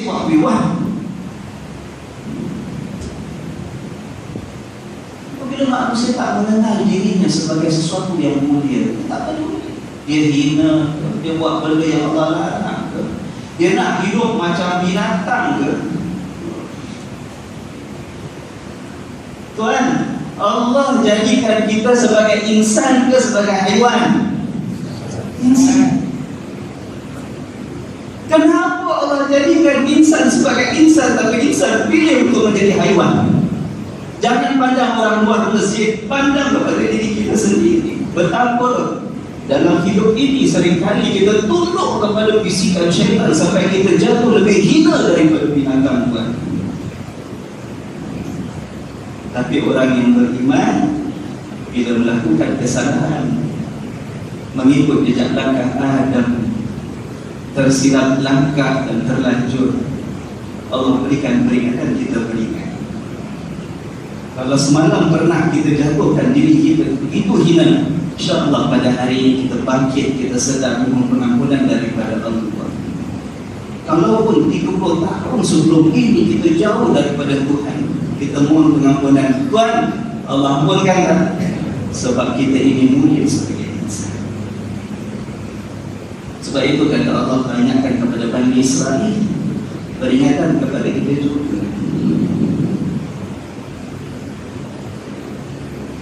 Wahbiwan. Apabila manusia tak mengenal dirinya sebagai sesuatu yang mulia, tak peduli. Dia hina, dia buat benda yang Allah larang ke, dia nak hidup macam binatang ke. Tuan, Allah jadikan kita sebagai insan ke sebagai haiwan? Insan. Kenapa Allah jadikan insan sebagai insan, tapi insan pilih untuk menjadi haiwan? Jangan pandang orang luar masjid, pandang kepada diri kita sendiri. Betapa dalam hidup ini seringkali kita tunduk kepada bisikan syaitan sampai kita jatuh lebih hina daripada binatang, tuan. Tapi orang yang beriman, bila melakukan kesalahan, mengikut jejak langkah Adam, tersilap langkah dan terlanjur, Allah berikan peringatan, kita berikan. Kalau semalam pernah kita jatuhkan diri kita begitu hina, insya-Allah pada hari ini kita bangkit, kita sedar mohon pengampunan daripada Allah. Kalaupun 30 tahun sebelum ini kita jauh daripada Tuhan, kita mohon pengampunan. Tuhan, Allah ampunkan, sebab kita ini mulia sebagai insan. Sebab itu kata Allah peringatkan kepada Bani Israel, peringatan kepada kita juga.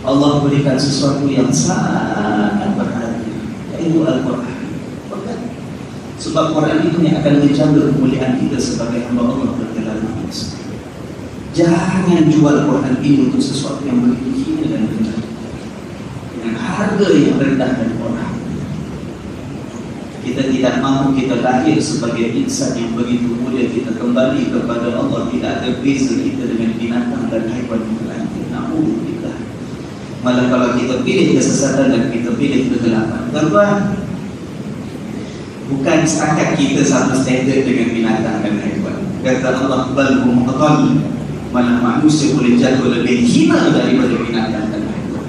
Allah berikan sesuatu yang sangat berharga, yaitu Al-Quran. Sebab Quran itu yang akan menjaga kemuliaan kita sebagai hamba Allah berjalan manusia. Jangan jual Quran ini untuk sesuatu yang begitu hina dan rendah, dengan harga yang rendah dan murah. Kita tidak mahu kita lahir sebagai insan yang begitu mulia, kita kembali kepada Allah. Tidak ada beza kita dengan binatang dan haiwan yang lain. Na'udzubillah. Malah kalau kita pilih kesesatan dan kita pilih kegelapan, tuan-tuan, bukan setakat kita sama standard dengan binatang dan haiwan. Kata Allah, bal hum adall, malah manusia boleh jatuh lebih hina daripada binatang dan haiwan.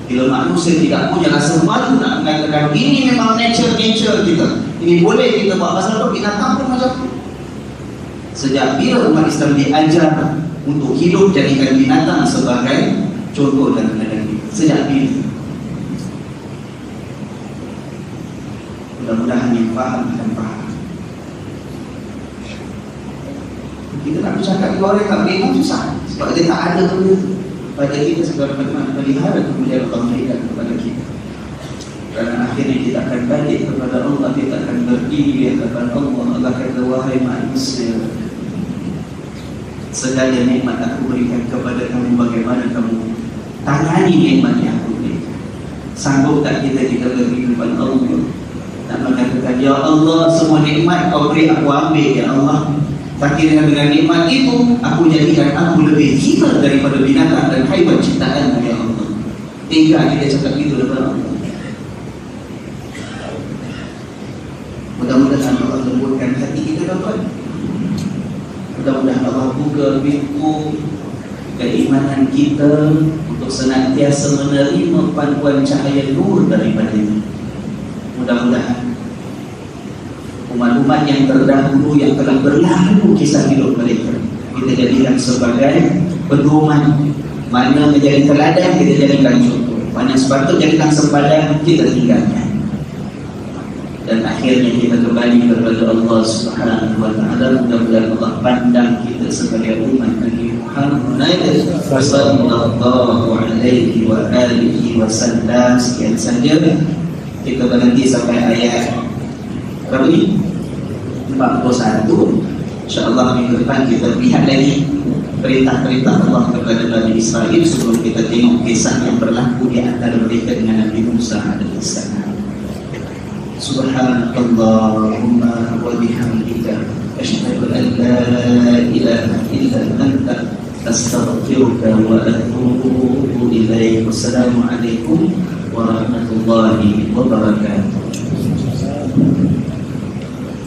Bila manusia tidak punya rasa malu nak mengatakan ini memang nature kita, ini boleh kita buat, pasal apa binatang pun macam tu. Sejak bila umat Islam diajar untuk hidup jadikan binatang sebagai contoh dan teladan kita? Sejak bila? Mudah-mudahan yang faham dan faham. Kita nak bercakap dengan orang tak boleh susah, sebab dia tak ada benda pada kita sebagai pelihara kemuliaan Allah berikan kepada kita. Kerana akhirnya kita akan balik kepada Allah, kita akan berdiri di hadapan Allah. Allah kata, wahai manusia, segala nikmat aku berikan kepada kamu, bagaimana kamu tangani nikmat yang aku berikan? Sanggup tak kita berdiri kepada Allah nak mengatakan, ya Allah, semua nikmat kau beri aku ambil, ya Allah, tapi dengan nikmat itu aku jadikan aku lebih hina daripada binatang dan haiwan ciptaan, ya Allah. Tinggal kita cakap itu depan Allah. Mudah-mudahan Allah lembutkan hati kita, tuan. Mudah-mudahan Allah buka pintu keimanan kita untuk senantiasa menerima panduan cahaya nur daripadanya. Mudah-mudahan umat-umat yang terdahulu yang telah berlalu kisah hidup mereka kita jadikan sebagai pedoman. Mana menjadi teladan kita jadikan contoh, mana sepatut jadikan sempadan kita tinggalkan. Dan akhirnya kita kembali kepada Allah Subhanahu wa ta'ala. Mudah-mudahan Allah pandang kita sebagai umat Nabi Muhammad sallallahu alaihi wa alihi wasallam. Sekian saja, kita berhenti sampai ayat berapa ni? 41. InsyaAllah minggu depan kita lihat lagi perintah-perintah Allah kepada Bani Israel sebelum kita tengok kisah yang berlaku di antara mereka dengan Nabi Musa AS. Subhanallahumma wa bihamdika asyhadu an la ilaha illa anta astaghfiruka wa atubu ilaik. Wassalamualaikum warahmatullahi wabarakatuh.